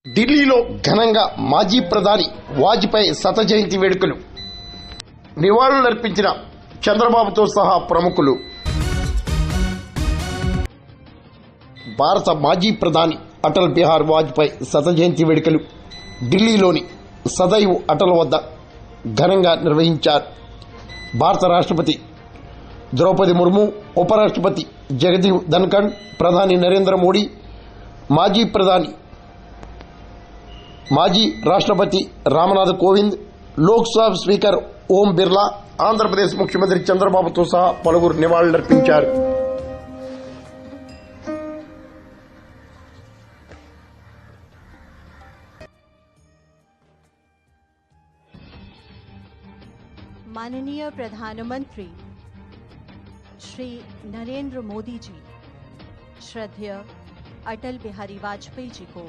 ఢిల్లీలో ఘనంగా మాజీ ప్రధాని వాజ్పేయి శత జయంతి వేడుకలు. నివాళులర్పించిన చంద్రబాబుతో సహా ప్రముఖులు. భారత మాజీ ప్రధాని అటల్ బిహారీ వాజ్పేయి శత జయంతి వేడుకలు ఢిల్లీలోని సదైవ్ అటల్ వద్ద ఘనంగా నిర్వహించారు. భారత రాష్ట్రపతి ద్రౌపది ముర్ము, ఉపరాష్ట్రపతి జగదీప్ ధన్ఖడ్, ప్రధాని నరేంద్ర మోడీ, మాజీ రాష్ట్రపతి రామ్నాథ్ కోవింద్, లోక్సభ స్పీకర్ ఓం బిర్లా, ఆంధ్రప్రదేశ్ ముఖ్యమంత్రి చంద్రబాబుతో సహా పలువురు నివాళులర్పించారు. माननीय प्रधानमंत्री श्री नरेंद्र मोदी जी श्रद्धेय अटल बिहारी वाजपेयी जी को